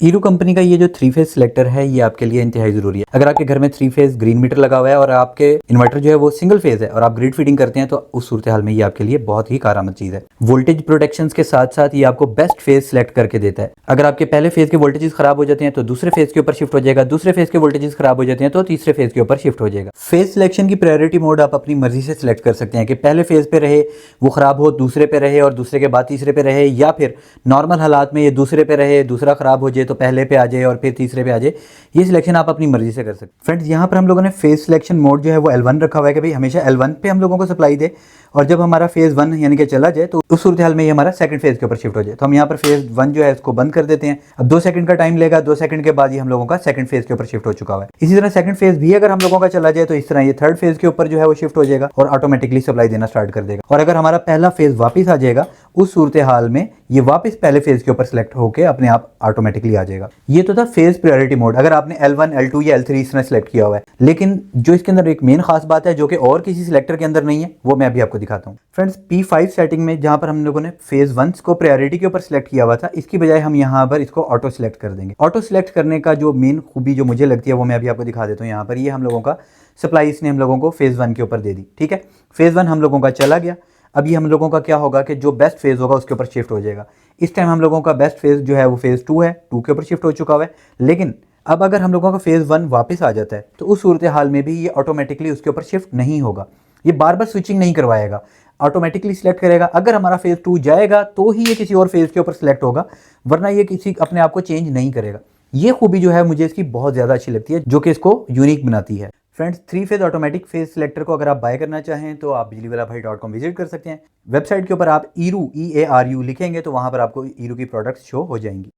ईरू company का ये जो 3 फेज सिलेक्टर है ये आपके लिए इंतहाई जरूरी है। अगर आपके घर में 3 फेज ग्रीन मीटर लगा हुआ है और आपके इन्वर्टर जो है वो सिंगल फेज है और आप ग्रिड फीडिंग करते हैं तो उस सूरत हाल में ये आपके लिए बहुत ही कारआमद चीज है। वोल्टेज प्रोटेक्शन के साथ साथ ये आपको बेस्ट फेज सिलेक्ट करके देता है। अगर आपके पहले फेज के वोल्टेजेस खराब हो जाते हैं तो दूसरे फेज के ऊपर शिफ्ट हो जाएगा, दूसरे फेज के वोल्टेजेस खराब हो जाते हैं तो तीसरे फेज के ऊपर शिफ्ट हो जाएगा। फेज सिलेक्शन की प्रायोरिटी मोड आप अपनी मर्जी से सिलेक्ट कर सकते हैं कि पहले फेज पे रहे वो खराब हो, दूसरे पे रहे और दूसरे के बाद तीसरे पे रहे, या फिर नॉर्मल हालात में ये दूसरे पे रहे, दूसरा खराब हो जाए तो पहले पे आ जाए और फिर तीसरे पे आ जाए। ये सिलेक्शन आप अपनी मर्जी से कर सकते हैं। फ्रेंड्स, यहाँ पर हम लोगों ने फेज सिलेक्शन मोड जो है वो L1 रखा हुआ है कि भाई हमेशा L1 पे हम लोगों को सप्लाई दे, और जब हमारा फेज 1 यानी कि चला जाए तो उस सूरत हाल में ये हमारा सेकंड फेज के ऊपर शिफ्ट हो जाए। तो हम यहाँ पर फेज 1 जो है इसको बंद कर देते हैं। अब 2 सेकंड का टाइम लेगा, 2 सेकंड के बाद ये हम लोगों का सेकंड फेज के ऊपर शिफ्ट हो चुका हुआ है। इसी तरह सेकंड फेज भी अगर हम लोगों का चला जाए तो इस तरह ये थर्ड फेज के ऊपर जो है वो शिफ्ट हो जाएगा और ऑटोमेटिकली सप्लाई देना स्टार्ट कर देगा। और अगर हमारा पहला फेज वापस आ जाएगा उस सूरत हाल में ये वापस पहले फेज के ऊपर सिलेक्ट होकर अपने आप ऑटोमेटिकली आ जाएगा। ये तो था फेज प्रायोरिटी मोड अगर आपने L1, L2 या L3 इस तरह सिलेक्ट किया हुआ है। लेकिन जो इसके अंदर एक मेन खास बात है जो कि और किसी सिलेक्टर के अंदर नहीं है, वो मैं अभी आपको दिखाता हूँ। फ्रेंड्स, P5 सेटिंग में जहां पर हम लोगों ने फेज 1 को प्रायोरिटी के ऊपर सिलेक्ट किया हुआ था, इसकी बजाय हम यहाँ पर इसको ऑटो सिलेक्ट कर देंगे। ऑटो सिलेक्ट करने का जो मेन खूबी जो मुझे लगती है वो मैं अभी आपको दिखा देता हूँ। यहाँ पर ये हम लोगों का सप्लाई इसने हम लोगों को फेज 1 के ऊपर दे दी। ठीक है, फेज 1 हम लोगों का चला गया। अब ये हम लोगों का क्या होगा कि जो बेस्ट फेज होगा उसके ऊपर शिफ्ट हो जाएगा। इस टाइम हम लोगों का बेस्ट फेज जो है वो फेज 2 है, 2 के ऊपर शिफ्ट हो चुका हुआ है। लेकिन अब अगर हम लोगों का फेज 1 वापस आ जाता है तो उस सूरत हाल में भी ये ऑटोमेटिकली उसके ऊपर शिफ्ट नहीं होगा। ये बार बार स्विचिंग नहीं करवाएगा, ऑटोमेटिकली सिलेक्ट करेगा। अगर हमारा फेज 2 जाएगा तो ही ये किसी और फेज के ऊपर सिलेक्ट होगा, वरना ये किसी अपने आप को चेंज नहीं करेगा। ये खूबी जो है मुझे इसकी बहुत ज़्यादा अच्छी लगती है, जो कि इसको यूनिक बनाती है। Friends, 3 phase automatic phase selector को अगर आप बाय करना चाहें तो आप bijliwalabhai.com विजिट कर सकते हैं। वेबसाइट के ऊपर आप ERU लिखेंगे तो वहां पर आपको ERU की प्रोडक्ट्स शो हो जाएंगी।